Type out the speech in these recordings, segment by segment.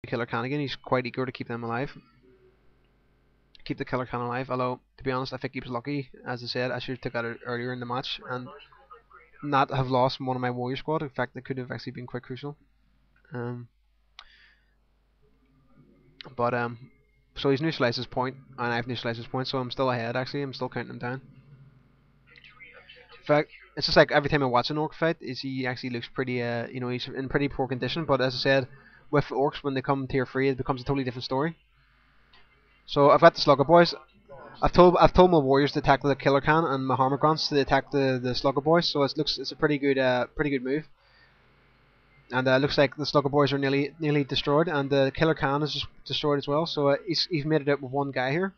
killer can again. He's quite eager to keep them alive. Keep the killer can alive. Although, to be honest, I think he was lucky. As I said, I should have took that earlier in the match and not have lost one of my warrior squad. In fact, it could have actually been quite crucial. Um, but so he's neutralized his point, and I've neutralized his point, so I'm still ahead. Actually, I'm still counting him down. In fact, it's just like every time I watch an orc fight, is he actually looks pretty, you know, he's in pretty poor condition. But as I said, with orcs, when they come tier 3, it becomes a totally different story. So I've got the slugger boys. I've told my warriors to attack the killer can and my hammer grunts to attack the slugger boys. So it's a pretty good move. And looks like the slugger boys are nearly destroyed, and the killer can is just destroyed as well. So he's made it out with one guy here.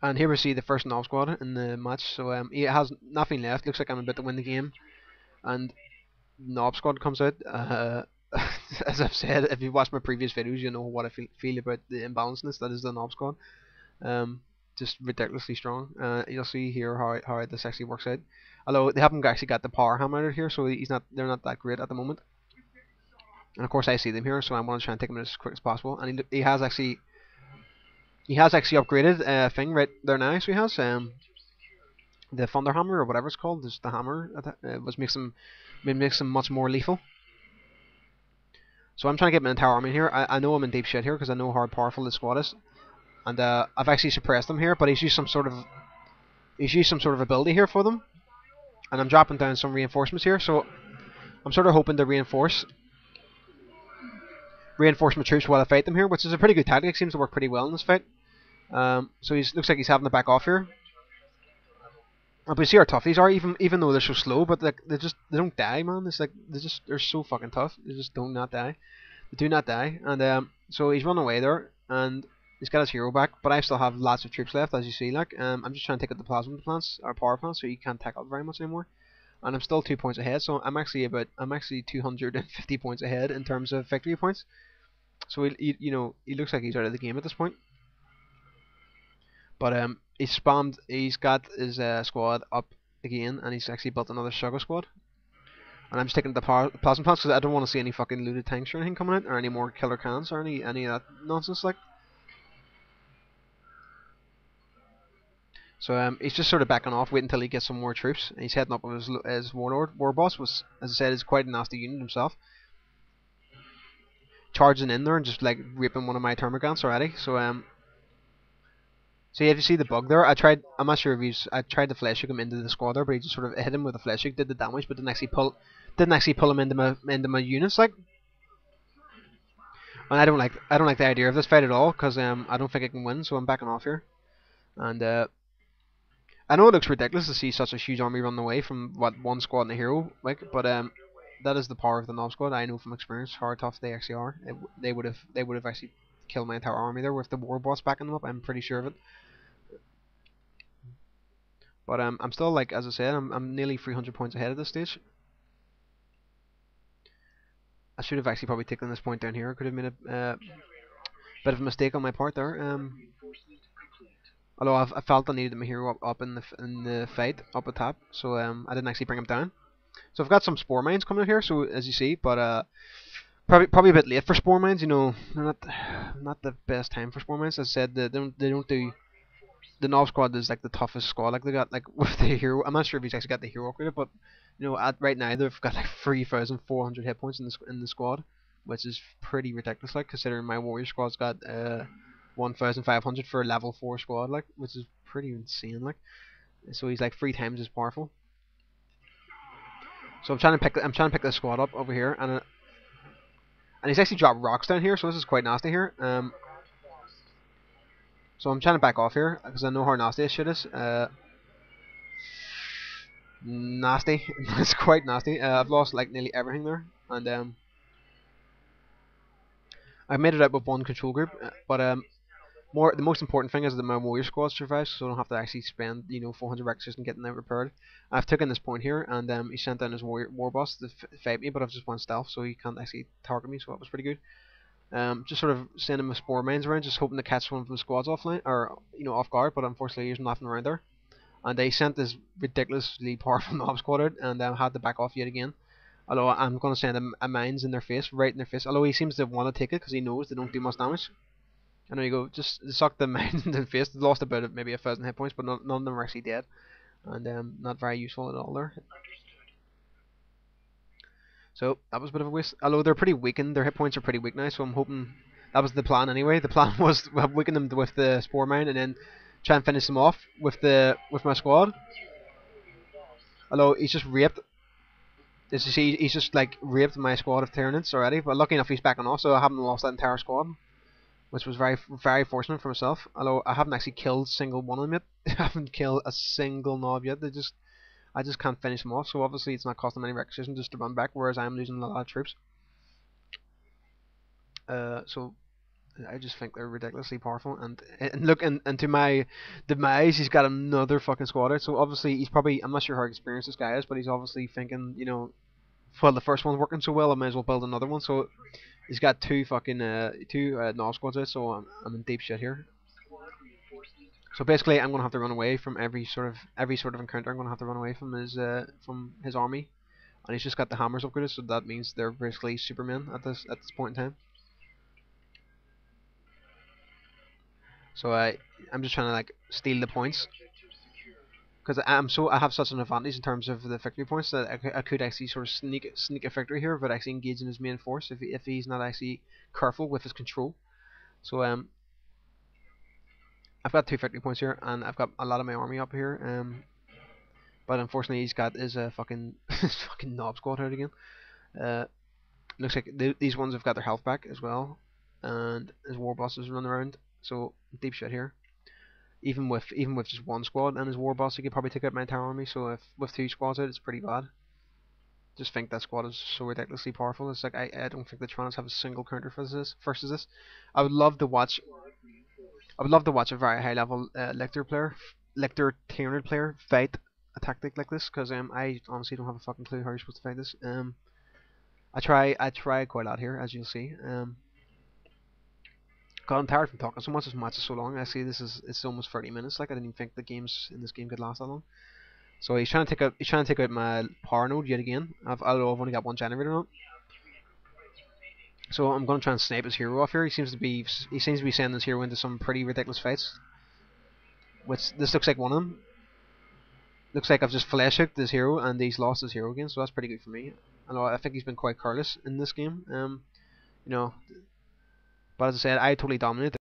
And here we see the first Nob squad in the match. So he has nothing left. Looks like I'm about to win the game. And Nob squad comes out. As I've said, if you watch my previous videos, you know what I feel about the imbalanceness that is the Nob squad. Just ridiculously strong. You'll see here how this actually works out. Although they haven't actually got the power hammer out here, so they're not that great at the moment. And of course I see them here, so I want to try and take them as quick as possible. And he has actually upgraded thing right there now. So he has the thunder hammer or whatever it's called, just the hammer, which makes him much more lethal. So I'm trying to get my entire army here. I know I'm in deep shit here because I know how powerful this squad is, and I've actually suppressed him here. But he's used some sort of ability here for them, and I'm dropping down some reinforcements here. So I'm sort of hoping to reinforce my troops while I fight them here, which is a pretty good tactic. Seems to work pretty well in this fight. So looks like he's having to back off here. But you see how tough these are, even though they're so slow. But they don't die, man. It's like they're so fucking tough. They just do not die. They do not die. And so he's run away there, and he's got his hero back. But I still have lots of troops left, as you see. Like I'm just trying to take out the plasma plants or power plants, so you can't tackle very much anymore. And I'm still 2 points ahead. So I'm actually 250 points ahead in terms of victory points. So he looks like he's out of the game at this point. But he's got his squad up again, and he's actually built another sugar squad. And I'm just taking the plasma plants because I don't want to see any fucking looted tanks or anything coming out, or any more killer cans or any of that nonsense like. So he's just sort of backing off, waiting until he gets some more troops. And he's heading up with his warlord. War boss was, as I said, is quite a nasty unit himself. Charging in there and just like raping one of my termagants already. So yeah, if you see the bug there, I'm not sure if I tried to flesh hook him into the squad there, but he just sort of hit him with a flesh hook, did the damage, but didn't actually pull him into my units like. And I don't like the idea of this fight at all, because I don't think I can win, so I'm backing off here. And I know it looks ridiculous to see such a huge army run away from one squad and a hero, like, but that is the power of the Nob squad. I know from experience how tough they actually are. They would have actually killed my entire army there with the war boss backing them up. I'm pretty sure of it. But I'm still, like, as I said, I'm nearly 300 points ahead at this stage. I should have actually probably taken this point down here. I could have made a bit of a mistake on my part there. Although I felt I needed my hero up in the fight up at top, so I didn't actually bring him down. So I've got some spore mines coming out here, so as you see, but probably a bit late for spore mines. You know, they're not the best time for spore mines. As I said, they don't do. The Nob squad is like the toughest squad. Like they got like with the hero. I'm not sure if he's actually got the hero upgraded, but you know, right now they've got like 3,400 hit points in the squad, which is pretty ridiculous. Like considering my warrior squad's got 1,500 for a level 4 squad, like, which is pretty insane. Like, so he's like 3 times as powerful. So I'm trying to pick this squad up over here, and he's actually dropped rocks down here, so this is quite nasty here. So I'm trying to back off here because I know how nasty this shit is. Nasty. It's quite nasty. I've lost like nearly everything there, and I've made it out with one control group. But the most important thing is that my warrior squad survives, so I don't have to actually spend 400 recruits and getting them repaired. I've taken this point here, and he sent down his war boss to fight me, but I've just won stealth, so he can't actually target me, so that was pretty good. Just sort of sending my spore mines around, just hoping to catch one from the squads offline or off guard, but unfortunately there's nothing around there. And they sent this ridiculously powerful Nob squad out, and had to back off yet again. Although I'm gonna send him a mines in their face, right in their face. Although he seems to want to take it because he knows they don't do much damage. And there you go, just suck the mines in the face. They lost about maybe 1,000 hit points, but none of them are actually dead, and not very useful at all there. So that was a bit of a waste. Although they're pretty weakened, their hit points are pretty weak now. So I'm hoping that was the plan anyway. The plan was to weaken them with the spore mine and then try and finish them off with my squad. Although he's just raped. As you see, he's just like raped my squad of tyranids already. But lucky enough, he's backing off, so I haven't lost that entire squad, which was very fortunate for myself. Although I haven't actually killed a single one of them yet. I haven't killed a single knob yet. I just can't finish them off. So obviously it's not costing them any requisition just to run back, whereas I'm losing a lot of troops. So I just think they're ridiculously powerful, and look, and to my demise, he's got another fucking squad out. So obviously he's probably, I'm not sure how experienced this guy is, but he's obviously thinking, well, the first one's working so well, I might as well build another one. So he's got two fucking null squads out, so I'm in deep shit here. So basically, I'm gonna have to run away from every sort of encounter. I'm gonna have to run away from his army, and he's just got the hammers upgraded, so that means they're basically Supermen at this point in time. So I'm just trying to like steal the points because I have such an advantage in terms of the victory points that I could actually sort of sneak a victory here, but actually engage in his main force if he's not actually careful with his control. So I've got 2 victory points here, and I've got a lot of my army up here. But unfortunately he's got his fucking his fucking knob squad out again. Uh, looks like these ones have got their health back as well, and his war bosses run around. So deep shit here. Even with just one squad and his war boss, he could probably take out my entire army. So if with 2 squads out, it's pretty bad. Just think that squad is so ridiculously powerful. It's like I don't think the Tyranids have a single counter for this. Versus this, I would love to watch. I would love to watch a very high level Lictor Tyranid player fight a tactic like this, because I honestly don't have a fucking clue how you're supposed to fight this. I try quite a lot here, as you'll see. God, I'm tired from talking so much. This match is so long. I see it's almost 30 minutes. Like I didn't even think the games in this game could last that long. So he's trying to take out my power node yet again. I've only got 1 generator on it. So I'm gonna try and snipe his hero off here. He seems to be sending his hero into some pretty ridiculous fights. Which this looks like one of them. Looks like I've just flash hooked this hero and he's lost his hero again. So that's pretty good for me. I think he's been quite careless in this game. You know, but as I said, I totally dominated.